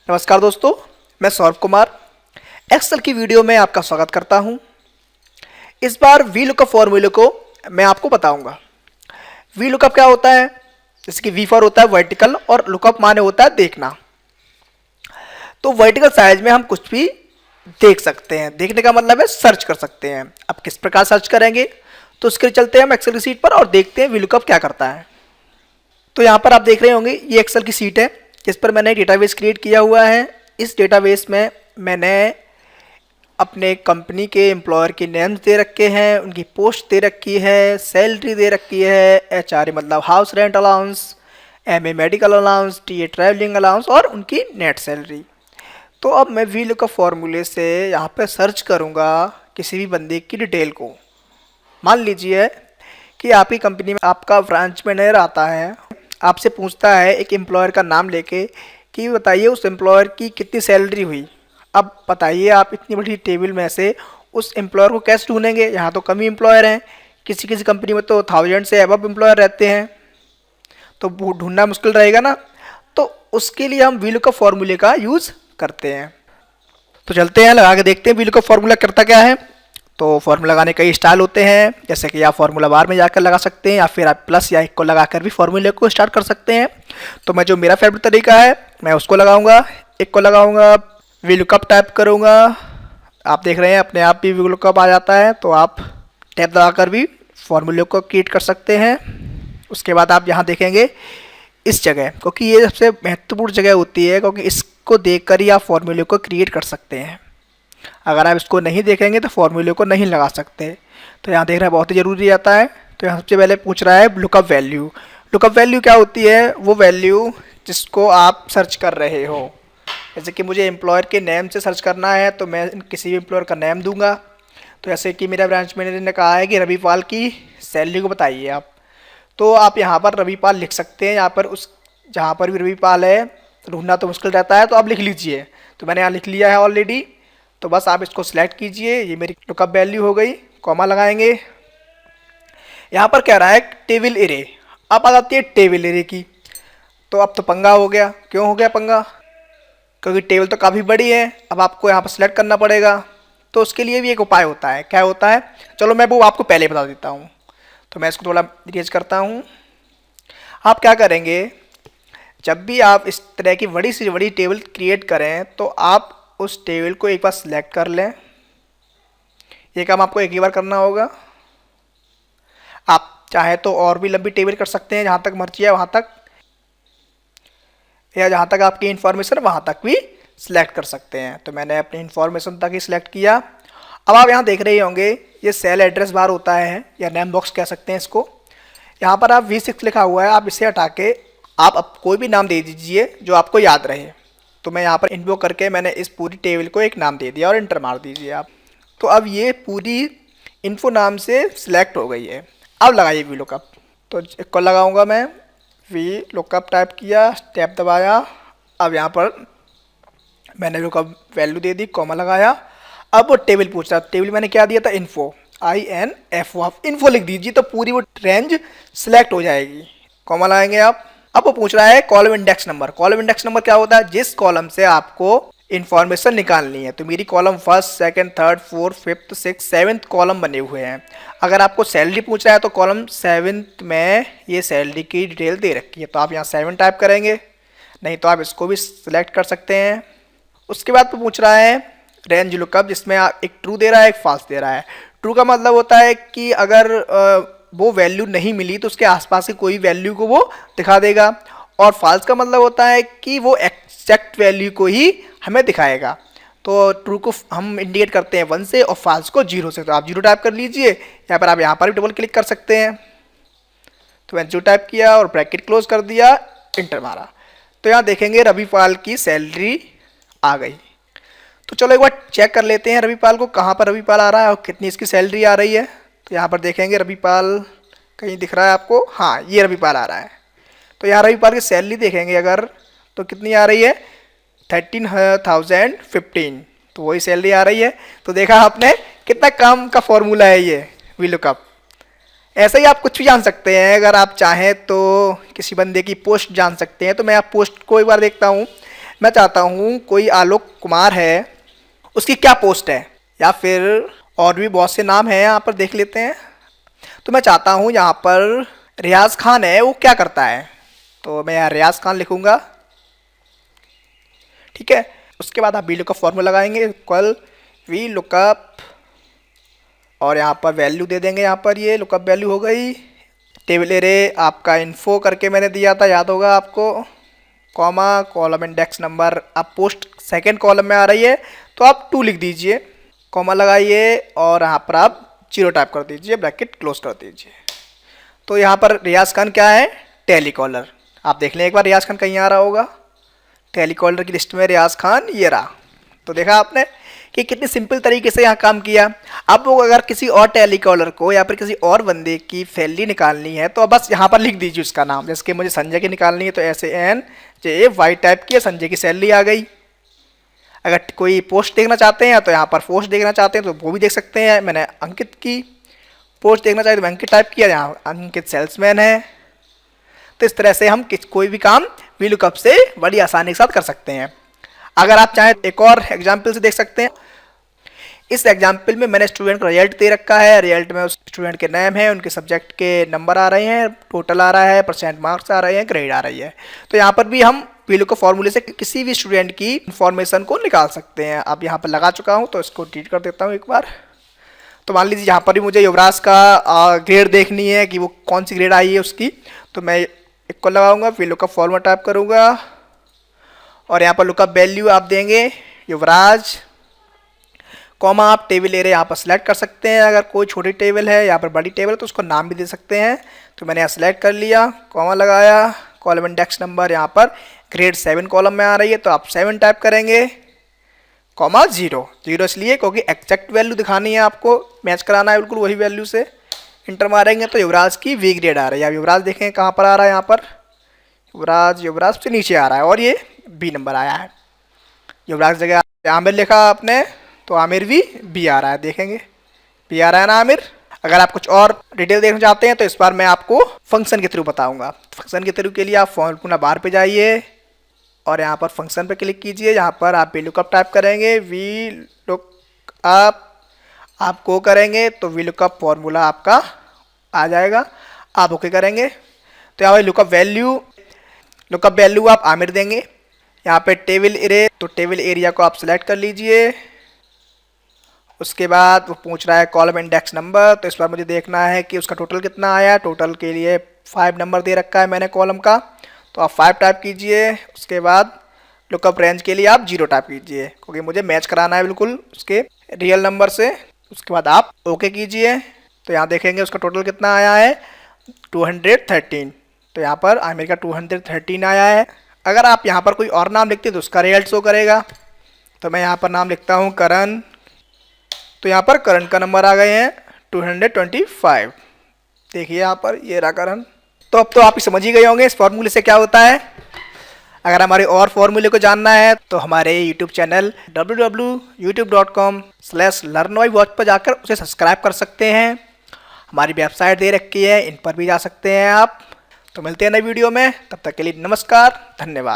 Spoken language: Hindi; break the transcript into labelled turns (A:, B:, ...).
A: नमस्कार दोस्तों, मैं सौरभ कुमार एक्सेल की वीडियो में आपका स्वागत करता हूं। इस बार वी लुकअप फॉर्मूले को मैं आपको बताऊंगा। वी लुकअप क्या होता है? जैसे कि वी फॉर होता है वर्टिकल और लुकअप माने होता है देखना। तो वर्टिकल साइज में हम कुछ भी देख सकते हैं। देखने का मतलब है सर्च कर सकते हैं। अब किस प्रकार सर्च करेंगे, तो उसके लिए चलते हैं हम एक्सेल की सीट पर और देखते हैं वी लुकअप क्या करता है। तो यहाँ पर आप देख रहे होंगे ये एक्सेल की सीट है जिस पर मैंने डेटाबेस क्रिएट किया हुआ है। इस डेटाबेस में मैंने अपने कंपनी के एम्प्लॉयर के नेम्स दे रखे हैं, उनकी पोस्ट दे रखी है, सैलरी दे रखी है, एचआरए मतलब house rent allowance, MA medical allowance, TA travelling allowance और उनकी नेट सैलरी। तो अब मैं वी लुकअप फॉर्मूले से यहाँ पे सर्च करूँगा किसी भी बंदे की डिटेल को। मान लीजिए कि आपकी कंपनी में आपका ब्रांच मैनेजर आता है, आपसे पूछता है एक एम्प्लॉयर का नाम लेके कि बताइए उस एम्प्लॉयर की कितनी सैलरी हुई। अब बताइए आप इतनी बड़ी टेबल में से उस एम्प्लॉयर को कैसे ढूंढेंगे? यहाँ तो कम ही एम्प्लॉयर हैं, किसी किसी कंपनी में तो 1000 से अबव एम्प्लॉयर रहते हैं, तो ढूंढना मुश्किल रहेगा ना। तो उसके लिए हम वी लुकअप फॉर्मूले का यूज़ करते हैं। तो चलते हैं लगा के देखते हैं वी लुकअप फॉर्मूला करता क्या है। तो फॉर्मूला लगाने कई स्टाइल होते हैं, जैसे कि आप फॉर्मूला बार में जाकर लगा सकते हैं या फिर आप प्लस या एक को लगाकर भी फॉर्मूले को स्टार्ट कर सकते हैं। तो मैं जो मेरा फेवरेट तरीका है मैं उसको लगाऊंगा, एक को लगाऊंगा, वी लुकअप टाइप करूंगा। आप देख रहे हैं अपने आप भी वी लुकअप आ जाता है, तो आप टैब दबाकर भी फॉर्मूले को क्रिएट कर सकते हैं। उसके बाद आप यहाँ देखेंगे इस जगह, क्योंकि ये सबसे महत्वपूर्ण जगह होती है, क्योंकि इसको देखकर ही आप फॉर्मूले को क्रिएट कर सकते हैं। अगर आप इसको नहीं देखेंगे तो फॉर्मूले को नहीं लगा सकते। तो यहाँ देख रहे हैं बहुत ही ज़रूरी आता है। तो यहाँ सबसे पहले पूछ रहा है लुकअप वैल्यू। लुकअप वैल्यू क्या होती है? वो वैल्यू जिसको आप सर्च कर रहे हो। जैसे कि मुझे एम्प्लॉयर के नेम से सर्च करना है तो मैं किसी भी एम्प्लॉयर का नेम दूंगा। तो जैसे कि मेरा ब्रांच मैनेजर ने कहा है कि रवि पाल की सैलरी को बताइए आप, तो आप यहाँ पर रवि पाल लिख सकते हैं। यहाँ पर उस जहाँ पर भी रवि पाल है ढूंढना तो मुश्किल रहता है, तो आप लिख लीजिए। तो मैंने यहाँ लिख लिया है ऑलरेडी। तो बस आप इसको सिलेक्ट कीजिए, ये मेरी लुकअप वैल्यू हो गई। कॉमा लगाएंगे। यहाँ पर कह रहा है टेबल एरे। अब आ जाती है टेबल एरे की। तो अब तो पंगा हो गया। क्यों हो गया पंगा? क्योंकि टेबल तो काफ़ी बड़ी है। अब आपको यहाँ पर सिलेक्ट करना पड़ेगा। तो उसके लिए भी एक उपाय होता है। क्या होता है? चलो मैं वो आपको पहले बता देता हूँ। तो मैं इसको थोड़ा रिएज करता हूँ। आप क्या करेंगे, जब भी आप इस तरह की बड़ी से बड़ी टेबल क्रिएट करें तो आप उस टेबल को एक बार सिलेक्ट कर लें। ये काम आपको एक ही बार करना होगा। आप चाहे तो और भी लंबी टेबल कर सकते हैं, जहाँ तक मर्जी है वहाँ तक, या जहाँ तक आपकी इन्फॉर्मेशन वहाँ तक भी सिलेक्ट कर सकते हैं। तो मैंने अपनी इन्फॉर्मेशन तक ही सिलेक्ट किया। अब आप यहाँ देख रहे होंगे ये सेल एड्रेस बार होता है या नेम बॉक्स कह सकते हैं इसको। यहाँ पर आप V6 लिखा हुआ है, आप इसे हटा के आप अब कोई भी नाम दे दीजिए जो आपको याद रहे। तो मैं यहाँ पर इन्वोक करके मैंने इस पूरी टेबल को एक नाम दे दिया और इंटर मार दीजिए आप। तो अब ये पूरी इन्फो नाम से सिलेक्ट हो गई है। अब लगाइए वी लुकअप। तो एक को लगाऊंगा मैं, वी लुकअप टाइप किया, टैब दबाया। अब यहाँ पर मैंने लुकअप वैल्यू दे दी, कॉमा लगाया। अब वो टेबल पूछ रहा है। टेबल मैंने क्या दिया था? Info, INFO। इन्फो लिख दीजिए तो पूरी वो रेंज सिलेक्ट हो जाएगी। कॉमा लगाएंगे आप। अब वो पूछ रहा है column index number. Column index number क्या होता है? जिस कॉलम से आपको इन्फॉर्मेशन निकालनी है। तो मेरी column first, second, third, fourth, fifth, six, seventh column बने हुए हैं। अगर आपको सैलरी पूछ रहा है तो कॉलम 7th में ये सैलरी की डिटेल दे रखी है। तो आप यहाँ 7 टाइप करेंगे, नहीं तो आप इसको भी सिलेक्ट कर सकते हैं। उसके बाद वो पूछ रहा है रेंज लुकअप, जिसमें एक ट्रू दे रहा है, एक फॉल्स दे रहा है। ट्रू का मतलब होता है कि अगर वो वैल्यू नहीं मिली तो उसके आसपास की कोई वैल्यू को वो दिखा देगा, और फॉल्स का मतलब होता है कि वो एग्जैक्ट वैल्यू को ही हमें दिखाएगा। तो ट्रू को हम इंडिकेट करते हैं 1 से और फॉल्स को 0 से। तो आप 0 टाइप कर लीजिए। यहाँ पर आप यहाँ पर भी डबल क्लिक कर सकते हैं। तो मैंने 0 टाइप किया और ब्रैकेट क्लोज कर दिया, इंटर मारा। तो यहाँ देखेंगे रवि पाल की सैलरी आ गई। तो चलो एक बार चेक कर लेते हैं रवि पाल को, कहाँ पर रवि पाल आ रहा है और कितनी इसकी सैलरी आ रही है। तो यहाँ पर देखेंगे रवि पाल कहीं दिख रहा है आपको? हाँ, ये रवि पाल आ रहा है। तो यहाँ रवि पाल की सैलरी देखेंगे अगर, तो कितनी आ रही है? 13,015। तो वही सैलरी आ रही है। तो देखा आपने कितना काम का फॉर्मूला है ये वी लुकअप। ऐसा ही आप कुछ भी जान सकते हैं। अगर आप चाहें तो किसी बंदे की पोस्ट जान सकते हैं। तो मैं आप पोस्ट को एक बार देखता हूँ। मैं चाहता हूँ कोई आलोक कुमार है, उसकी क्या पोस्ट है, या फिर और भी बहुत से नाम हैं यहाँ पर देख लेते हैं। तो मैं चाहता हूँ यहाँ पर रियाज खान है, वो क्या करता है, तो मैं यहाँ रियाज खान लिखूँगा। ठीक है, उसके बाद आप वी लुकअप फॉर्मूला लगाएंगे, इक्वल वी लुकअप, और यहाँ पर वैल्यू दे देंगे। यहाँ पर ये लुकअप वैल्यू हो गई। टेबल एरे आपका इन्फो करके मैंने दिया था, याद होगा आपको, कॉमा, कॉलम इंडेक्स नंबर, आप पोस्ट सेकेंड कॉलम में आ रही है तो आप 2 लिख दीजिए, कॉमा लगाइए और यहाँ पर आप 0 टाइप कर दीजिए, ब्रैकेट क्लोज कर दीजिए। तो यहाँ पर रियाज खान क्या है, टेलीकॉलर। आप देख लें एक बार रियाज खान कहीं आ रहा होगा, टेलीकॉलर की लिस्ट में रियाज खान ये रहा। तो देखा आपने कि कितनी सिंपल तरीके से यहाँ काम किया। अब वो अगर किसी और टेलीकॉलर को या फिर किसी और बंदे की सैलरी निकालनी है तो बस यहाँ पर लिख दीजिए उसका नाम, जैसे कि मुझे संजय की निकालनी है तो SANJAY टाइप की, संजय की सैलरी आ गई। अगर कोई पोस्ट देखना चाहते हैं तो यहाँ पर पोस्ट देखना चाहते हैं तो वो भी देख सकते हैं। मैंने अंकित की पोस्ट देखना चाहते तो अंकित टाइप किया, यहाँ अंकित सेल्समैन है। तो इस तरह से हम कोई भी काम वी लुकअप से बड़ी आसानी के साथ कर सकते हैं। अगर आप चाहें एक और एग्जाम्पल से देख सकते हैं। इस एग्जाम्पल में मैंने स्टूडेंट का रिजल्ट दे रखा है, रिजल्ट में उस स्टूडेंट के नेम है, उनके सब्जेक्ट के नंबर आ रहे हैं, टोटल आ रहा है, परसेंट मार्क्स आ रहे हैं, ग्रेड आ रही है। तो यहाँ पर भी हम वी लुकअप फॉर्मूले से किसी भी स्टूडेंट की इंफॉर्मेशन को निकाल सकते हैं। अब यहाँ पर लगा चुका हूँ तो इसको डिलीट कर देता हूँ एक बार। तो मान लीजिए यहाँ पर भी मुझे युवराज का ग्रेड देखनी है कि वो कौन सी ग्रेड आई है उसकी, तो मैं इक्वल लगाऊंगा, वी लुकअप फॉर्मूला टाइप करूँगा और यहाँ पर लुकअप वैल्यू आप देंगे युवराज, कॉमा, आप टेबल एरे यहाँ पर सिलेक्ट कर सकते हैं। अगर कोई छोटी टेबल है या फिर बड़ी टेबल तो उसको नाम भी दे सकते हैं। तो मैंने यहाँ सिलेक्ट कर लिया, कॉमा लगाया, कॉलम इंडेक्स नंबर यहाँ पर ग्रेड 7 कॉलम में आ रही है तो आप 7 टाइप करेंगे, कॉमा 0 इसलिए क्योंकि एग्जैक्ट वैल्यू दिखानी है, आपको मैच कराना है बिल्कुल वही वैल्यू से। इंटर मारेंगे तो युवराज की वी ग्रेड आ रही है। अब युवराज देखें कहाँ पर आ रहा है, यहाँ पर युवराज से नीचे आ रहा है और ये बी नंबर आया है। युवराज जगह आमिर लिखा आपने तो आमिर भी बी आ रहा है, देखेंगे बी आ रहा है ना आमिर। अगर आप कुछ और डिटेल देखना चाहते हैं तो इस बार मैं आपको फंक्शन के थ्रू बताऊंगा। फंक्शन के थ्रू के लिए आप फॉर्मूला बार पे जाइए और यहाँ पर फंक्शन पे क्लिक कीजिए। यहाँ पर आप वी लुकअप टाइप करेंगे, वी लुकअप आपको करेंगे तो वी लुकअप फॉर्मूला आपका आ जाएगा, आप ओके करेंगे। तो यहाँ पर लुकअप वैल्यू आप आमिर देंगे। यहाँ पे टेबल एरे तो टेबल एरिया को आप सिलेक्ट कर लीजिए। उसके बाद वो पूछ रहा है कॉलम इंडेक्स नंबर, तो इस बार मुझे देखना है कि उसका टोटल कितना आया। टोटल के लिए 5 नंबर दे रखा है मैंने कॉलम का, तो आप 5 टाइप कीजिए। उसके बाद लुकअप रेंज के लिए आप 0 टाइप कीजिए क्योंकि मुझे मैच कराना है बिल्कुल उसके रियल नंबर से। उसके बाद आप ओके कीजिए। तो यहाँ देखेंगे उसका टोटल कितना आया है, 213। तो यहाँ पर आमिर का 213 आया है। अगर आप यहाँ पर कोई और नाम लिखते हैं तो उसका रिजल्ट शो करेगा। तो मैं यहाँ पर नाम लिखता हूँ करण, तो यहाँ पर करण का नंबर आ गए हैं 225। देखिए यहाँ पर ये रहा करण। तो अब तो आप समझ ही गए होंगे इस फॉर्मूले से क्या होता है। अगर हमारे और फॉर्मूले को जानना है तो हमारे YouTube चैनल www.youtube.com/learnwatch पर जाकर उसे सब्सक्राइब कर सकते हैं। हमारी वेबसाइट दे रखी है, इन पर भी जा सकते हैं आप। तो मिलते हैं नई वीडियो में, तब तक के लिए नमस्कार, धन्यवाद।